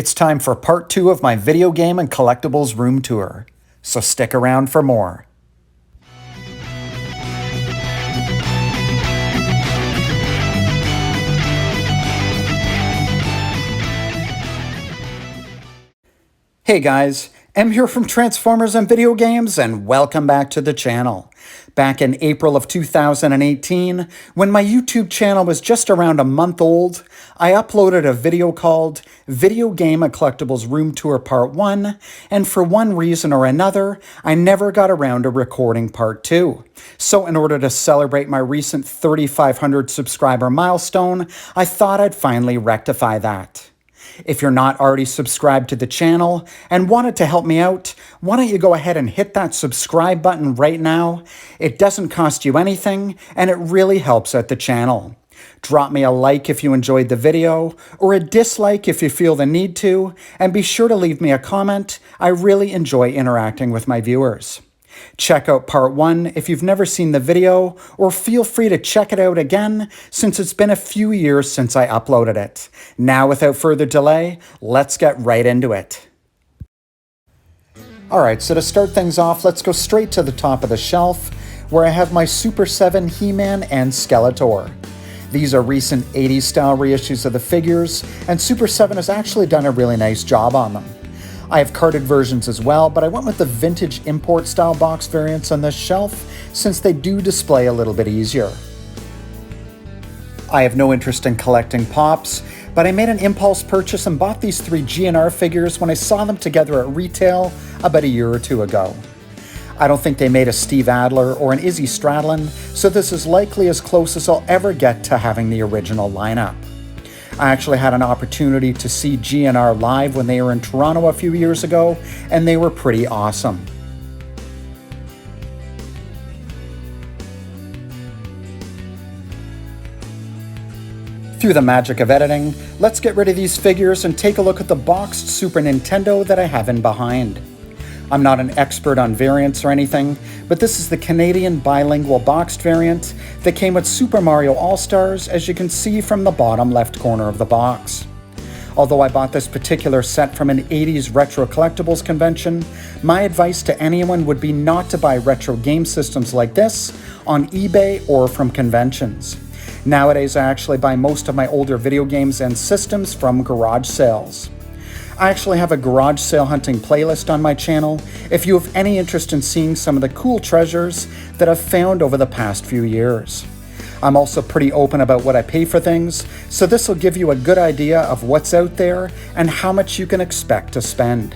It's time for part 2 of my video game and collectibles room tour, so stick around for more. Hey guys, M here from Transformers and Video Games, and welcome back to the channel. Back in April of 2018, when my YouTube channel was just around a month old, I uploaded a video called Video Game and Collectibles Room Tour Part 1, and for one reason or another, I never got around to recording Part 2. So in order to celebrate my recent 3,500 subscriber milestone, I thought I'd finally rectify that. If you're not already subscribed to the channel and wanted to help me out, why don't you go ahead and hit that subscribe button right now? It doesn't cost you anything, and it really helps out the channel. Drop me a like if you enjoyed the video, or a dislike if you feel the need to, and be sure to leave me a comment. I really enjoy interacting with my viewers. Check out part 1 if you've never seen the video, or feel free to check it out again since it's been a few years since I uploaded it. Now, without further delay, let's get right into it. Alright, so to start things off, let's go straight to the top of the shelf, where I have my Super 7 He-Man and Skeletor. These are recent 80s style reissues of the figures, and Super 7 has actually done a really nice job on them. I have carded versions as well, but I went with the vintage import style box variants on this shelf since they do display a little bit easier. I have no interest in collecting Pops, but I made an impulse purchase and bought these 3 GNR figures when I saw them together at retail about a year or two ago. I don't think they made a Steve Adler or an Izzy Stradlin, so this is likely as close as I'll ever get to having the original lineup. I actually had an opportunity to see GNR live when they were in Toronto a few years ago, and they were pretty awesome. Through the magic of editing, let's get rid of these figures and take a look at the boxed Super Nintendo that I have in behind. I'm not an expert on variants or anything, but this is the Canadian bilingual boxed variant that came with Super Mario All-Stars, as you can see from the bottom left corner of the box. Although I bought this particular set from an 80s retro collectibles convention, my advice to anyone would be not to buy retro game systems like this on eBay or from conventions. Nowadays, I actually buy most of my older video games and systems from garage sales. I actually have a garage sale hunting playlist on my channel if you have any interest in seeing some of the cool treasures that I've found over the past few years. I'm also pretty open about what I pay for things, so this will give you a good idea of what's out there and how much you can expect to spend.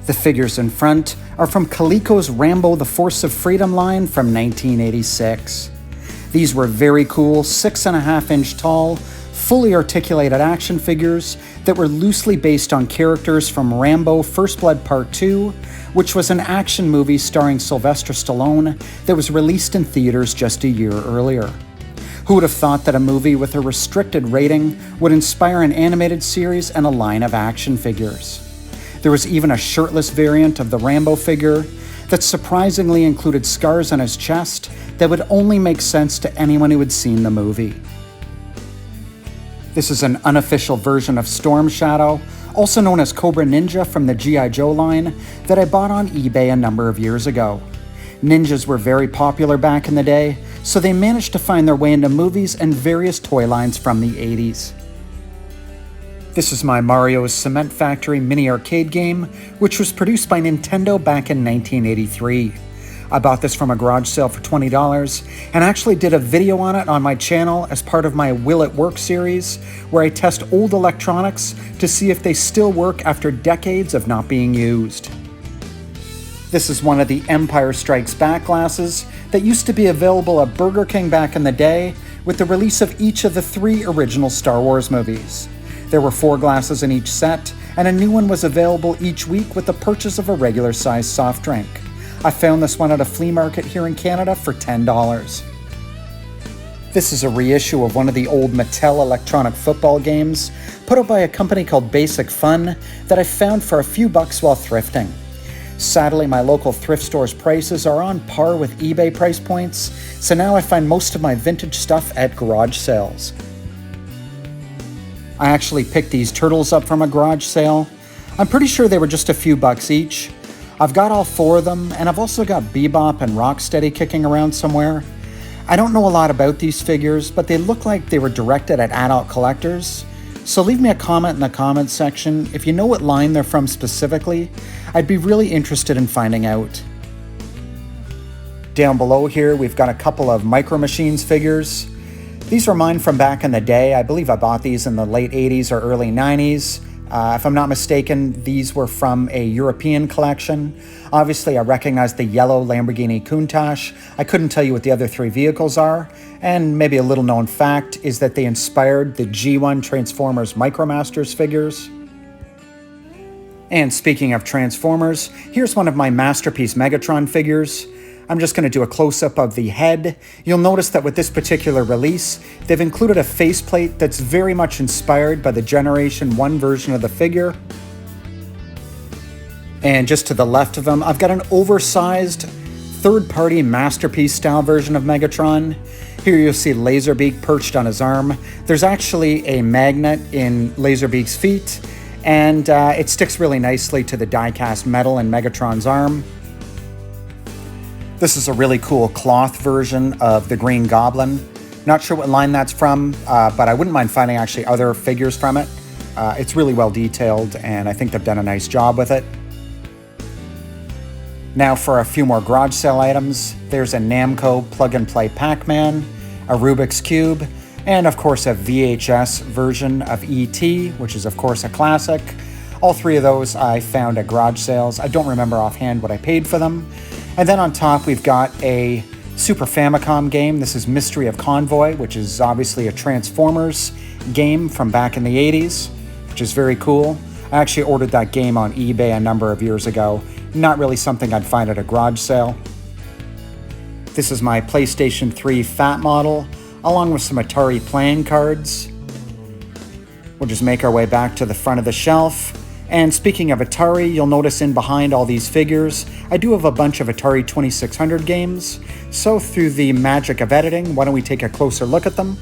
The figures in front are from Coleco's Rambo: The Force of Freedom line from 1986. These were very cool 6.5-inch tall, fully articulated action figures that were loosely based on characters from Rambo: First Blood Part 2, which was an action movie starring Sylvester Stallone that was released in theaters just a year earlier. Who would have thought that a movie with a restricted rating would inspire an animated series and a line of action figures? There was even a shirtless variant of the Rambo figure that surprisingly included scars on his chest that would only make sense to anyone who had seen the movie. This is an unofficial version of Storm Shadow, also known as Cobra Ninja from the G.I. Joe line, that I bought on eBay a number of years ago. Ninjas were very popular back in the day, so they managed to find their way into movies and various toy lines from the 80s. This is my Mario's Cement Factory mini arcade game, which was produced by Nintendo back in 1983. I bought this from a garage sale for $20 and actually did a video on it on my channel as part of my Will It Work series, where I test old electronics to see if they still work after decades of not being used. This is one of the Empire Strikes Back glasses that used to be available at Burger King back in the day with the release of each of the 3 original Star Wars movies. There were 4 glasses in each set, and a new one was available each week with the purchase of a regular-sized soft drink. I found this one at a flea market here in Canada for $10. This is a reissue of one of the old Mattel electronic football games put out by a company called Basic Fun that I found for a few bucks while thrifting. Sadly, my local thrift store's prices are on par with eBay price points, so now I find most of my vintage stuff at garage sales. I actually picked these turtles up from a garage sale. I'm pretty sure they were just a few bucks each. I've got all 4 of them, and I've also got Bebop and Rocksteady kicking around somewhere. I don't know a lot about these figures, but they look like they were directed at adult collectors. So leave me a comment in the comments section if you know what line they're from specifically. I'd be really interested in finding out. Down below here, we've got a couple of Micro Machines figures. These were mine from back in the day. I believe I bought these in the late 80s or early 90s. If I'm not mistaken, these were from a European collection. Obviously, I recognize the yellow Lamborghini Countach. I couldn't tell you what the other 3 vehicles are. And maybe a little known fact is that they inspired the G1 Transformers Micromasters figures. And speaking of Transformers, here's one of my Masterpiece Megatron figures. I'm just going to do a close-up of the head. You'll notice that with this particular release, they've included a faceplate that's very much inspired by the Generation 1 version of the figure. And just to the left of them, I've got an oversized, third-party Masterpiece-style version of Megatron. Here you'll see Laserbeak perched on his arm. There's actually a magnet in Laserbeak's feet, and it sticks really nicely to the die-cast metal in Megatron's arm. This is a really cool cloth version of the Green Goblin. Not sure what line that's from, but I wouldn't mind finding actually other figures from it. It's really well detailed, and I think they've done a nice job with it. Now for a few more garage sale items. There's a Namco plug-and-play Pac-Man, a Rubik's Cube, and of course a VHS version of E.T., which is of course a classic. All 3 of those I found at garage sales. I don't remember offhand what I paid for them. And then on top, we've got a Super Famicom game. This is Mystery of Convoy, which is obviously a Transformers game from back in the 80s, which is very cool. I actually ordered that game on eBay a number of years ago. Not really something I'd find at a garage sale. This is my PlayStation 3 Fat model, along with some Atari playing cards. We'll just make our way back to the front of the shelf. And speaking of Atari, you'll notice in behind all these figures, I do have a bunch of Atari 2600 games. So through the magic of editing, why don't we take a closer look at them?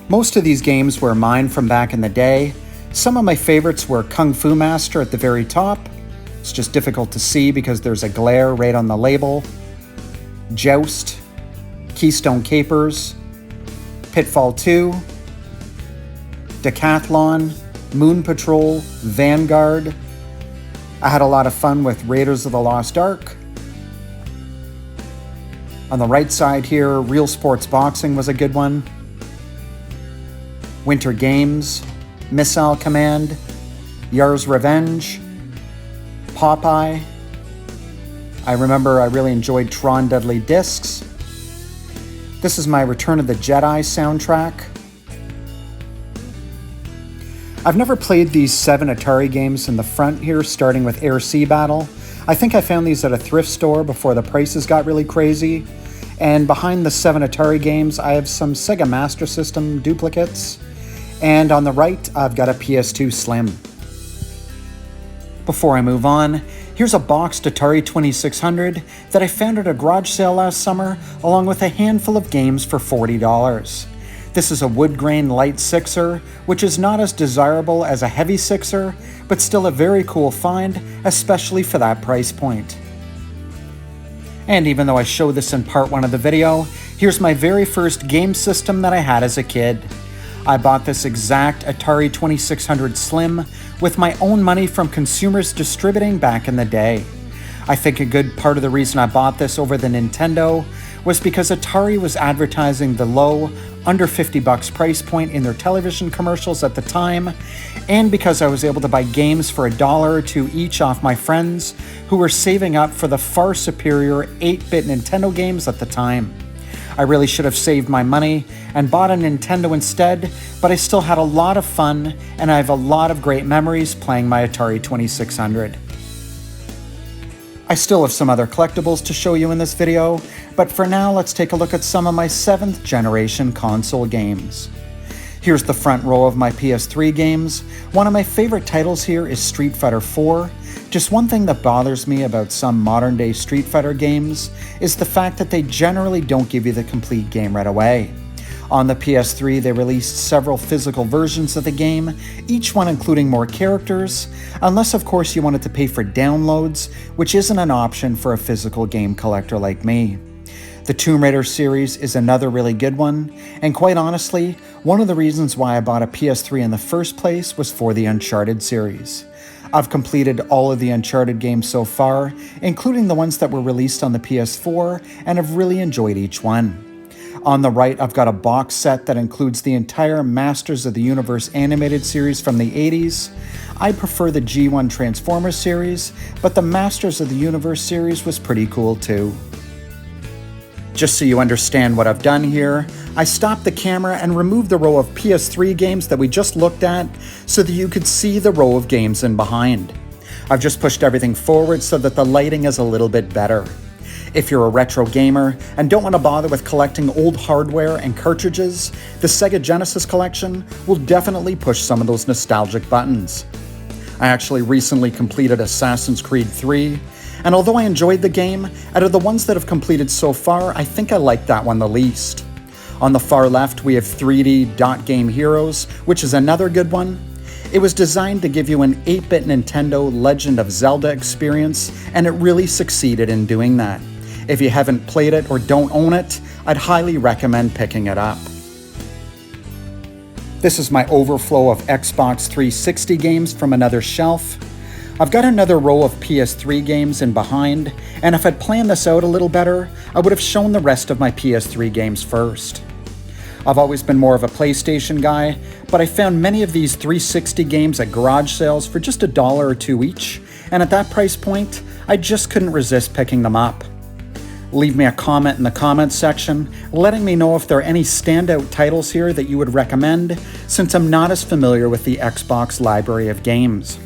Most of these games were mine from back in the day. Some of my favorites were Kung Fu Master at the very top. It's just difficult to see because there's a glare right on the label. Joust, Keystone Capers, Pitfall 2, Decathlon, Moon Patrol, Vanguard. I had a lot of fun with Raiders of the Lost Ark. On the right side here, Real Sports Boxing was a good one. Winter Games, Missile Command, Yar's Revenge, Popeye. I remember I really enjoyed Tron Deadly Discs. This is my Return of the Jedi soundtrack. I've never played these 7 Atari games in the front here, starting with Air Sea Battle. I think I found these at a thrift store before the prices got really crazy. And behind the 7 Atari games, I have some Sega Master System duplicates. And on the right, I've got a PS2 Slim. Before I move on, here's a boxed Atari 2600 that I found at a garage sale last summer, along with a handful of games for $40. This is a wood grain light 6er, which is not as desirable as a heavy 6er, but still a very cool find, especially for that price point. And even though I show this in part 1 of the video, here's my very first game system that I had as a kid. I bought this exact Atari 2600 Slim with my own money from Consumers Distributing back in the day. I think a good part of the reason I bought this over the Nintendo was because Atari was advertising the low, under $50 price point in their television commercials at the time, and because I was able to buy games for $1 or $2 each off my friends who were saving up for the far superior 8-bit Nintendo games at the time. I really should have saved my money and bought a Nintendo instead, but I still had a lot of fun, and I have a lot of great memories playing my Atari 2600. I still have some other collectibles to show you in this video, but for now let's take a look at some of my 7th generation console games. Here's the front row of my PS3 games. One of my favorite titles here is Street Fighter 4. Just one thing that bothers me about some modern day Street Fighter games is the fact that they generally don't give you the complete game right away. On the PS3, they released several physical versions of the game, each one including more characters, unless of course you wanted to pay for downloads, which isn't an option for a physical game collector like me. The Tomb Raider series is another really good one, and quite honestly, one of the reasons why I bought a PS3 in the first place was for the Uncharted series. I've completed all of the Uncharted games so far, including the ones that were released on the PS4, and have really enjoyed each one. On the right, I've got a box set that includes the entire Masters of the Universe animated series from the 80s. I prefer the G1 Transformers series, but the Masters of the Universe series was pretty cool too. Just so you understand what I've done here, I stopped the camera and removed the row of PS3 games that we just looked at so that you could see the row of games in behind. I've just pushed everything forward so that the lighting is a little bit better. If you're a retro gamer and don't want to bother with collecting old hardware and cartridges, the Sega Genesis collection will definitely push some of those nostalgic buttons. I actually recently completed Assassin's Creed 3, and although I enjoyed the game, out of the ones that I've completed so far, I think I like that one the least. On the far left, we have 3D Dot Game Heroes, which is another good one. It was designed to give you an 8-bit Nintendo Legend of Zelda experience, and it really succeeded in doing that. If you haven't played it or don't own it, I'd highly recommend picking it up. This is my overflow of Xbox 360 games from another shelf. I've got another row of PS3 games in behind, and if I'd planned this out a little better, I would have shown the rest of my PS3 games first. I've always been more of a PlayStation guy, but I found many of these 360 games at garage sales for just $1 or $2 each, and at that price point, I just couldn't resist picking them up. Leave me a comment in the comments section, letting me know if there are any standout titles here that you would recommend, since I'm not as familiar with the Xbox library of games.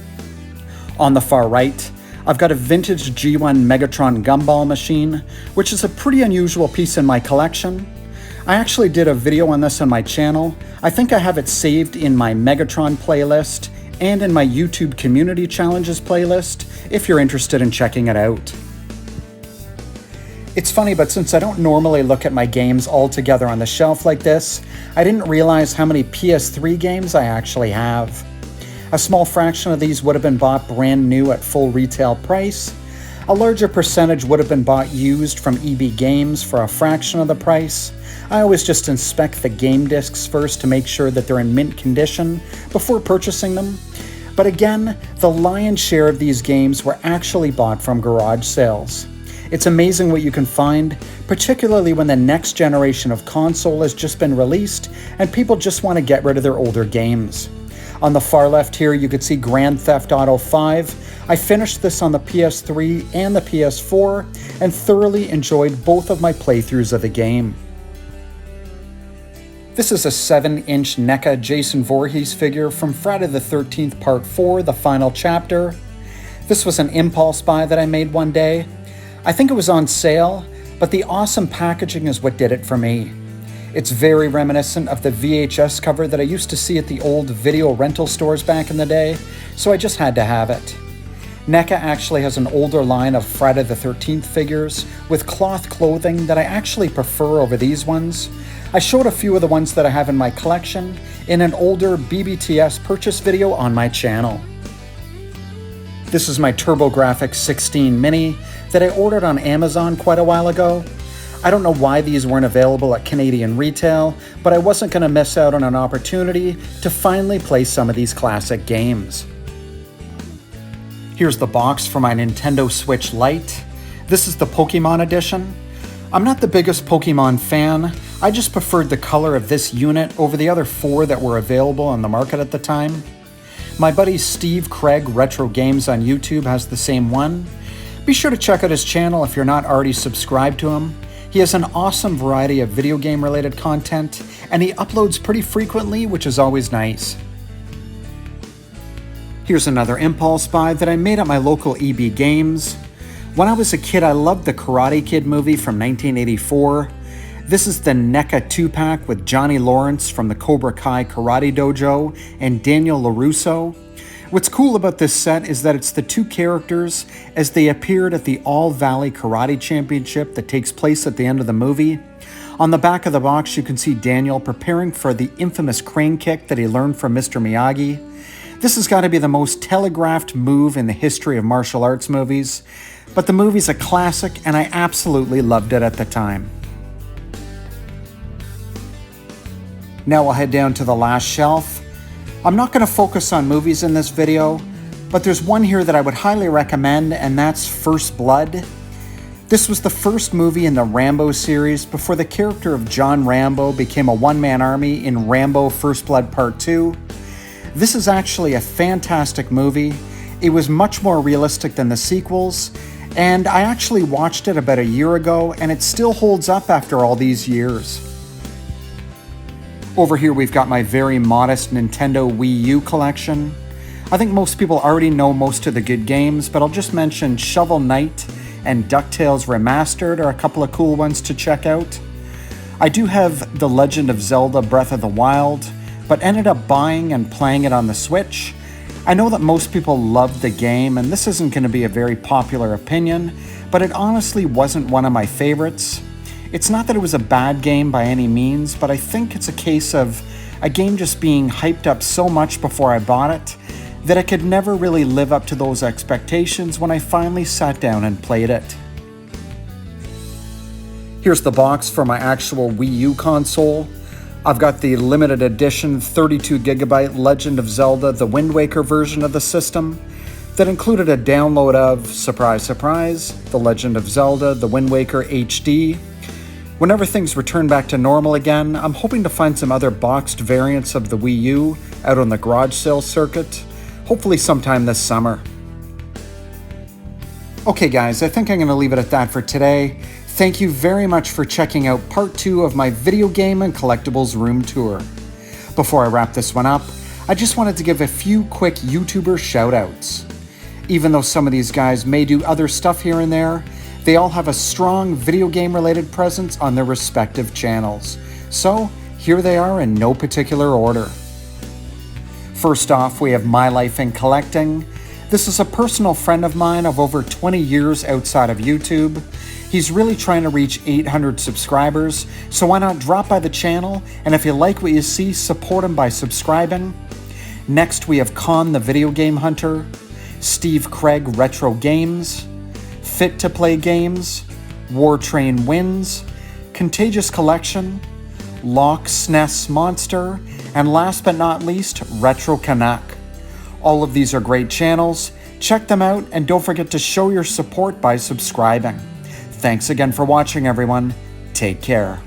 On the far right, I've got a vintage G1 Megatron gumball machine, which is a pretty unusual piece in my collection. I actually did a video on this on my channel. I think I have it saved in my Megatron playlist and in my YouTube Community Challenges playlist, if you're interested in checking it out. It's funny, but since I don't normally look at my games all together on the shelf like this, I didn't realize how many PS3 games I actually have. A small fraction of these would have been bought brand new at full retail price. A larger percentage would have been bought used from EB Games for a fraction of the price. I always just inspect the game discs first to make sure that they're in mint condition before purchasing them. But again, the lion's share of these games were actually bought from garage sales. It's amazing what you can find, particularly when the next generation of console has just been released and people just want to get rid of their older games. On the far left here, you could see Grand Theft Auto 5. I finished this on the PS3 and the PS4 and thoroughly enjoyed both of my playthroughs of the game. This is a 7-inch NECA Jason Voorhees figure from Friday the 13th Part 4, the final chapter. This was an impulse buy that I made one day. I think it was on sale, but the awesome packaging is what did it for me. It's very reminiscent of the VHS cover that I used to see at the old video rental stores back in the day, so I just had to have it. NECA actually has an older line of Friday the 13th figures with cloth clothing that I actually prefer over these ones. I showed a few of the ones that I have in my collection in an older BBTS purchase video on my channel. This is my Grafx-16 Mini that I ordered on Amazon quite a while ago. I don't know why these weren't available at Canadian retail, but I wasn't going to miss out on an opportunity to finally play some of these classic games. Here's the box for my Nintendo Switch Lite. This is the Pokemon edition. I'm not the biggest Pokemon fan. I just preferred the color of this unit over the other 4 that were available on the market at the time. My buddy Steve Craig Retro Games on YouTube has the same one. Be sure to check out his channel if you're not already subscribed to him. He has an awesome variety of video game related content, and he uploads pretty frequently, which is always nice. Here's another impulse buy that I made at my local EB Games. When I was a kid, I loved the Karate Kid movie from 1984. This is the NECA 2-pack with Johnny Lawrence from the Cobra Kai Karate Dojo and Daniel Larusso. What's cool about this set is that it's the 2 characters as they appeared at the All Valley Karate Championship that takes place at the end of the movie. On the back of the box, you can see Daniel preparing for the infamous crane kick that he learned from Mr. Miyagi. This has got to be the most telegraphed move in the history of martial arts movies, but the movie's a classic and I absolutely loved it at the time. Now we'll head down to the last shelf. I'm not going to focus on movies in this video, but there's one here that I would highly recommend, and that's First Blood. This was the first movie in the Rambo series before the character of John Rambo became a one-man army in Rambo First Blood Part 2. This is actually a fantastic movie. It was much more realistic than the sequels, and I actually watched it about a year ago, and it still holds up after all these years. Over here we've got my very modest Nintendo Wii U collection. I think most people already know most of the good games, but I'll just mention Shovel Knight and DuckTales Remastered are a couple of cool ones to check out. I do have The Legend of Zelda Breath of the Wild, but ended up buying and playing it on the Switch. I know that most people love the game, and this isn't going to be a very popular opinion, but it honestly wasn't one of my favorites. It's not that it was a bad game by any means, but I think it's a case of a game just being hyped up so much before I bought it that I could never really live up to those expectations when I finally sat down and played it. Here's the box for my actual Wii U console. I've got the limited edition 32GB Legend of Zelda The Windwaker version of the system that included a download of, surprise surprise, The Legend of Zelda The Wind Waker HD. Whenever things return back to normal again, I'm hoping to find some other boxed variants of the Wii U out on the garage sale circuit, hopefully sometime this summer. Okay guys, I think I'm going to leave it at that for today. Thank you very much for checking out part 2 of my video game and collectibles room tour. Before I wrap this one up, I just wanted to give a few quick YouTuber shoutouts. Even though some of these guys may do other stuff here and there, they all have a strong video game related presence on their respective channels. So here they are in no particular order. First off, we have My Life in Collecting. This is a personal friend of mine of over 20 years outside of YouTube. He's really trying to reach 800 subscribers, so why not drop by the channel, and if you like what you see, support him by subscribing. Next we have Con the Video Game Hunter, Steve Craig Retro Games, Fit to Play Games, War Train Wins, Contagious Collection, Loch Ness Monster, and last but not least, Retro Canuck. All of these are great channels. Check them out, and don't forget to show your support by subscribing. Thanks again for watching, everyone. Take care.